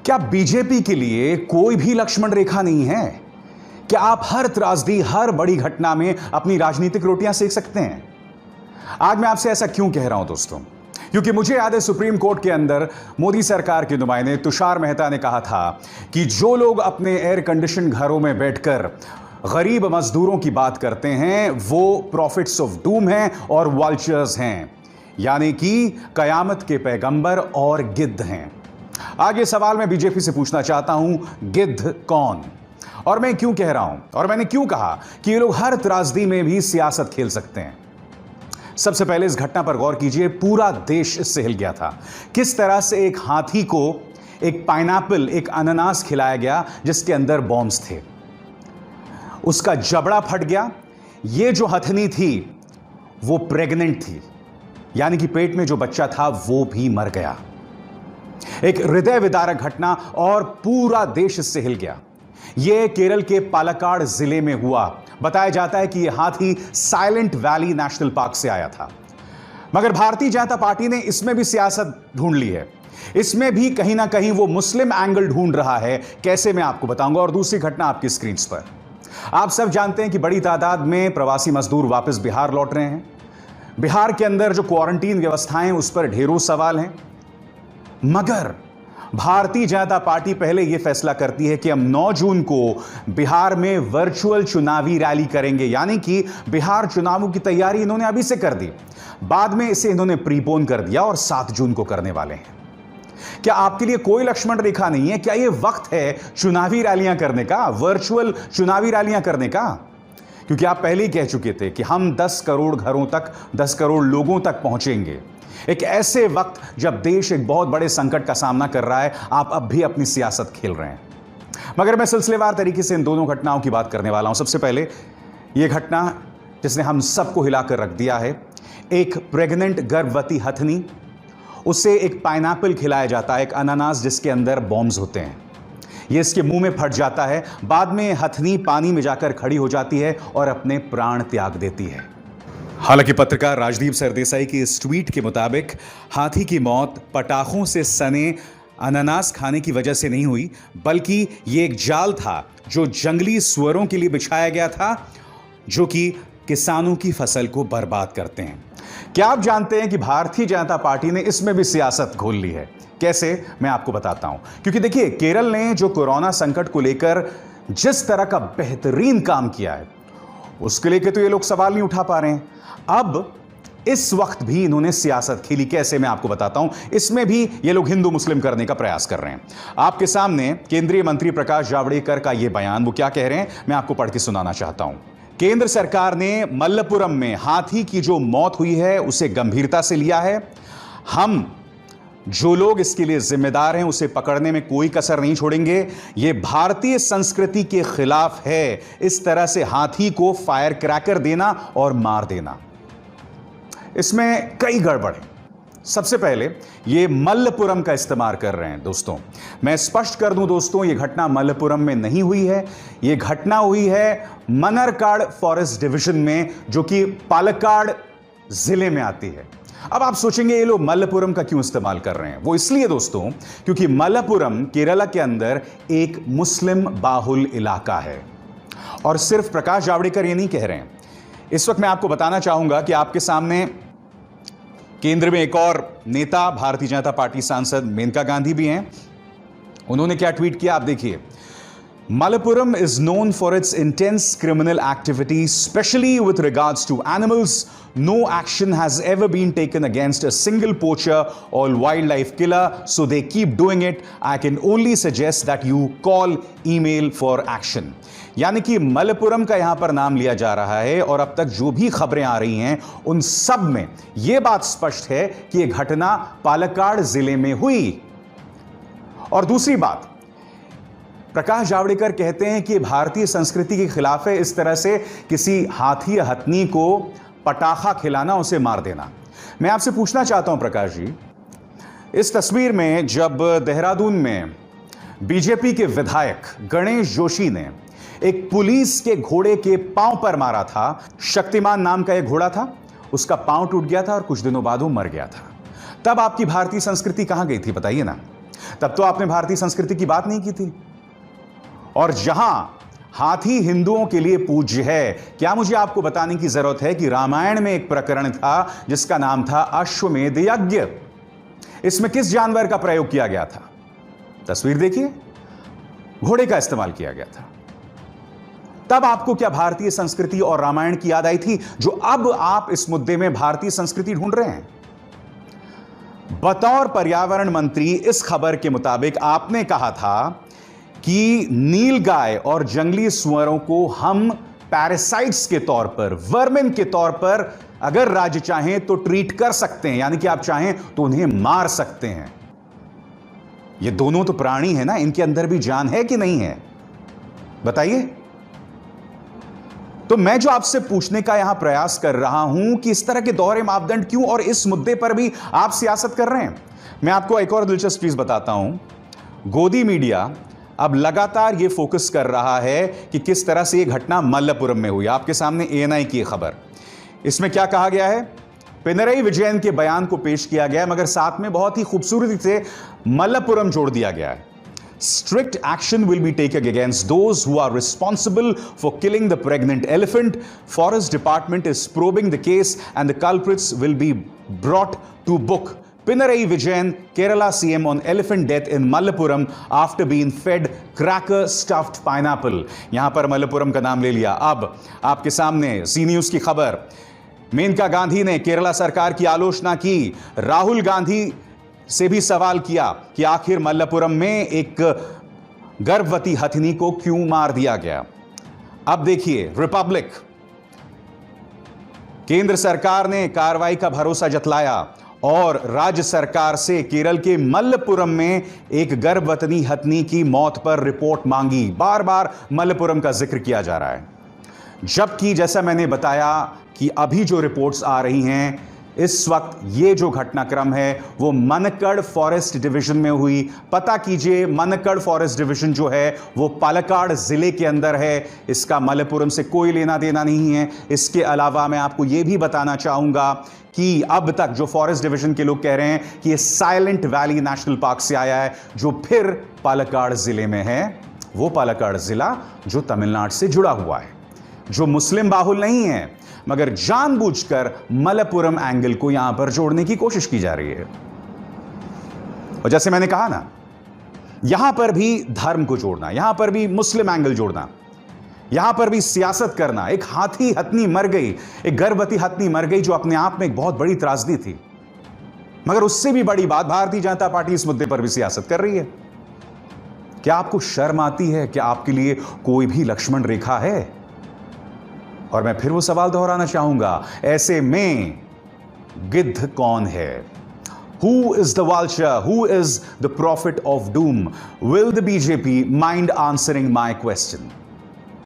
क्या बीजेपी के लिए कोई भी लक्ष्मण रेखा नहीं है? क्या आप हर त्रासदी, हर बड़ी घटना में अपनी राजनीतिक रोटियां सेक सकते हैं? आज मैं आपसे ऐसा क्यों कह रहा हूं दोस्तों? क्योंकि मुझे याद है सुप्रीम कोर्ट के अंदर मोदी सरकार के नुमाइंदे तुषार मेहता ने कहा था कि जो लोग अपने एयर कंडीशन घरों में बैठकर गरीब मजदूरों की बात करते हैं वो प्रॉफिट्स ऑफ डूम हैं और वल्चर्स हैं, यानी कि कयामत के पैगंबर और गिद्ध हैं। आगे सवाल मैं बीजेपी से पूछना चाहता हूं, गिद्ध कौन और मैं क्यों कह रहा हूं और मैंने क्यों कहा कि ये लोग हर त्रासदी में भी सियासत खेल सकते हैं? सबसे पहले इस घटना पर गौर कीजिए। पूरा देश इससे हिल गया था। किस तरह से एक हाथी को एक पाइनएप्पल, एक अनानास खिलाया गया जिसके अंदर बॉम्ब्स थे। उसका जबड़ा फट गया। ये जो हथनी थी वो प्रेग्नेंट थी, यानी कि पेट में जो बच्चा था वो भी मर गया। एक हृदय विदारक घटना और पूरा देश इससे हिल गया। यह केरल के पालक्काड जिले में हुआ। बताया जाता है कि यह हाथी साइलेंट वैली नेशनल पार्क से आया था। मगर भारतीय जनता पार्टी ने इसमें भी सियासत ढूंढ ली है। इसमें भी कहीं ना कहीं वो मुस्लिम एंगल ढूंढ रहा है। कैसे, मैं आपको बताऊंगा। और दूसरी घटना आपकी स्क्रीन पर। आप सब जानते हैं कि बड़ी तादाद में प्रवासी मजदूर वापस बिहार लौट रहे हैं। बिहार के अंदर जो क्वारंटीन व्यवस्थाएं उस पर ढेरों सवाल हैं। मगर भारतीय जनता पार्टी पहले यह फैसला करती है कि हम 9 जून को बिहार में वर्चुअल चुनावी रैली करेंगे, यानी कि बिहार चुनावों की तैयारी इन्होंने अभी से कर दी। बाद में इसे इन्होंने प्रीपोन कर दिया और 7 जून को करने वाले हैं। क्या आपके लिए कोई लक्ष्मण रेखा नहीं है? क्या यह वक्त है चुनावी रैलियां करने का, वर्चुअल चुनावी रैलियां करने का? क्योंकि आप पहले ही कह चुके थे कि हम 10 करोड़ घरों तक, 10 करोड़ लोगों तक पहुंचेंगे। एक ऐसे वक्त जब देश एक बहुत बड़े संकट का सामना कर रहा है, आप अब भी अपनी सियासत खेल रहे हैं। मगर मैं सिलसिलेवार तरीके से इन दोनों घटनाओं की बात करने वाला हूं। सबसे पहले यह घटना जिसने हम सबको हिलाकर रख दिया है। एक प्रेग्नेंट गर्भवती हथनी, उसे एक पाइनएप्पल खिलाया जाता है, एक अनानास जिसके अंदर बॉम्ब्स होते हैं। यह इसके मुंह में फट जाता है। बाद में हथनी पानी में जाकर खड़ी हो जाती है और अपने प्राण त्याग देती है। हालांकि पत्रकार राजदीप सरदेसाई की इस ट्वीट के मुताबिक हाथी की मौत पटाखों से सने अनानास खाने की वजह से नहीं हुई, बल्कि यह एक जाल था जो जंगली सुअरों के लिए बिछाया गया था, जो कि किसानों की फसल को बर्बाद करते हैं। क्या आप जानते हैं कि भारतीय जनता पार्टी ने इसमें भी सियासत घोल ली है? कैसे, मैं आपको बताता हूं। क्योंकि देखिए, केरल ने जो कोरोना संकट को लेकर जिस तरह का बेहतरीन काम किया है, उसके लेकर तो ये लोग सवाल नहीं उठा पा रहे हैं। अब इस वक्त भी इन्होंने सियासत खेली। कैसे, मैं आपको बताता हूं। इसमें भी ये लोग हिंदू मुस्लिम करने का प्रयास कर रहे हैं। आपके सामने केंद्रीय मंत्री प्रकाश जावड़ेकर का यह बयान, वो क्या कह रहे हैं, मैं आपको पढ़ के सुनाना चाहता हूं। केंद्र सरकार ने मल्लपुरम में हाथी की जो मौत हुई है उसे गंभीरता से लिया है। हम जो लोग इसके लिए जिम्मेदार हैं उसे पकड़ने में कोई कसर नहीं छोड़ेंगे। यह भारतीय संस्कृति के खिलाफ है, इस तरह से हाथी को फायर क्रैकर देना और मार देना। इसमें कई गड़बड़ है। सबसे पहले ये मल्लपुरम का इस्तेमाल कर रहे हैं। दोस्तों, मैं स्पष्ट कर दूं दोस्तों, यह घटना मल्लपुरम में नहीं हुई है। यह घटना हुई है मन्नरकाड फॉरेस्ट डिवीजन में, जो कि पालक्काड जिले में आती है। अब आप सोचेंगे ये लोग मल्लपुरम का क्यों इस्तेमाल कर रहे हैं? वो इसलिए दोस्तों क्योंकि मल्लपुरम केरला के अंदर एक मुस्लिम बाहुल इलाका है। और सिर्फ प्रकाश जावड़ेकर ये नहीं कह रहे हैं। इस वक्त मैं आपको बताना चाहूंगा कि आपके सामने केंद्र में एक और नेता, भारतीय जनता पार्टी सांसद मेनका गांधी भी हैं। उन्होंने क्या ट्वीट किया, आप देखिए। Malappuram is known for its intense criminal activity, especially with regards to animals. No action has ever been taken against a single poacher or wildlife killer, so they keep doing it. I can only suggest that you call, email for action. यानी कि मलप्पुरम का यहां पर नाम लिया जा रहा है और अब तक जो भी खबरें आ रही हैं उन सब में यह बात स्पष्ट है कि यह घटना पालक्काड जिले में हुई। और दूसरी बात, प्रकाश जावड़ेकर कहते हैं कि भारतीय संस्कृति के खिलाफ है इस तरह से किसी हाथी या हथनी को पटाखा खिलाना, उसे मार देना। मैं आपसे पूछना चाहता हूं प्रकाश जी, इस तस्वीर में जब देहरादून में बीजेपी के विधायक गणेश जोशी ने एक पुलिस के घोड़े के पांव पर मारा था, शक्तिमान नाम का एक घोड़ा था, उसका पांव टूट गया था और कुछ दिनों बाद वो मर गया था, तब आपकी भारतीय संस्कृति कहां गई थी बताइए ना। तब तो आपने भारतीय संस्कृति की बात नहीं की थी। और जहां हाथी हिंदुओं के लिए पूज्य है, क्या मुझे आपको बताने की जरूरत है कि रामायण में एक प्रकरण था जिसका नाम था अश्वमेध यज्ञ। इसमें किस जानवर का प्रयोग किया गया था? तस्वीर देखिए, घोड़े का इस्तेमाल किया गया था। तब आपको क्या भारतीय संस्कृति और रामायण की याद आई थी, जो अब आप इस मुद्दे में भारतीय संस्कृति ढूंढ रहे हैं? बतौर पर्यावरण मंत्री इस खबर के मुताबिक आपने कहा था कि नीलगाय और जंगली सुअरों को हम पैरासाइट्स के तौर पर, वर्मिन के तौर पर अगर राज्य चाहें तो ट्रीट कर सकते हैं, यानी कि आप चाहें तो उन्हें मार सकते हैं। ये दोनों तो प्राणी है ना, इनके अंदर भी जान है कि नहीं है? बताइए। तो मैं जो आपसे पूछने का यहां प्रयास कर रहा हूं कि इस तरह के दोहरे मापदंड क्यों, और इस मुद्दे पर भी आप सियासत कर रहे हैं। मैं आपको एक और दिलचस्प चीज बताता हूं। गोदी मीडिया अब लगातार यह फोकस कर रहा है कि किस तरह से यह घटना मल्लपुरम में हुई। आपके सामने ANI की खबर, इसमें क्या कहा गया है? पिनरई विजयन के बयान को पेश किया गया, मगर साथ में बहुत ही खूबसूरती से मल्लपुरम जोड़ दिया गया है। Strict action will be taken against those who are responsible for killing the pregnant elephant. Forest Department is probing the case and the culprits will be brought to book. Pinarayi Vijayan, Kerala CM on elephant death in Malappuram after being fed cracker stuffed pineapple. यहां पर मल्लपुरम का नाम ले लिया। अब आपके सामने सी news की खबर। मेनका गांधी ने केरला सरकार की आलोचना की। राहुल गांधी से भी सवाल किया कि आखिर मल्लपुरम में एक गर्भवती हथिनी को क्यों मार दिया गया। अब देखिए रिपब्लिक, केंद्र सरकार ने कार्रवाई का भरोसा जतलाया और राज्य सरकार से केरल के मल्लपुरम में एक गर्भवती हथिनी की मौत पर रिपोर्ट मांगी। बार बार मल्लपुरम का जिक्र किया जा रहा है, जबकि जैसा मैंने बताया कि अभी जो रिपोर्ट्स आ रही हैं, इस वक्त ये जो घटनाक्रम है वो मनक्कड़ फॉरेस्ट डिवीजन में हुई। पता कीजिए, मनक्कड़ फॉरेस्ट डिवीजन जो है वो पालक्काड़ जिले के अंदर है। इसका मल्लपुरम से कोई लेना देना नहीं है। इसके अलावा मैं आपको ये भी बताना चाहूंगा कि अब तक जो फॉरेस्ट डिवीजन के लोग कह रहे हैं कि ये साइलेंट वैली नेशनल पार्क से आया है, जो फिर पालक्काड़ जिले में है। वो पालक्काड़ जिला जो तमिलनाडु से जुड़ा हुआ है, जो मुस्लिम बाहुल नहीं है, मगर जानबूझकर मल्लपुरम एंगल को यहां पर जोड़ने की कोशिश की जा रही है। और जैसे मैंने कहा ना, यहां पर भी धर्म को जोड़ना, यहां पर भी मुस्लिम एंगल जोड़ना, यहां पर भी सियासत करना। एक हाथी हथनी मर गई, एक गर्भवती हथनी मर गई, जो अपने आप में एक बहुत बड़ी त्रासदी थी। मगर उससे भी बड़ी बात, भारतीय जनता पार्टी इस मुद्दे पर भी सियासत कर रही है। क्या आपको शर्म आती है? क्या आपके लिए कोई भी लक्ष्मण रेखा है? और मैं फिर वो सवाल दोहराना चाहूंगा, ऐसे में गिद्ध कौन है? Who is the vulture? Who is the prophet of doom? Will the BJP mind answering my question?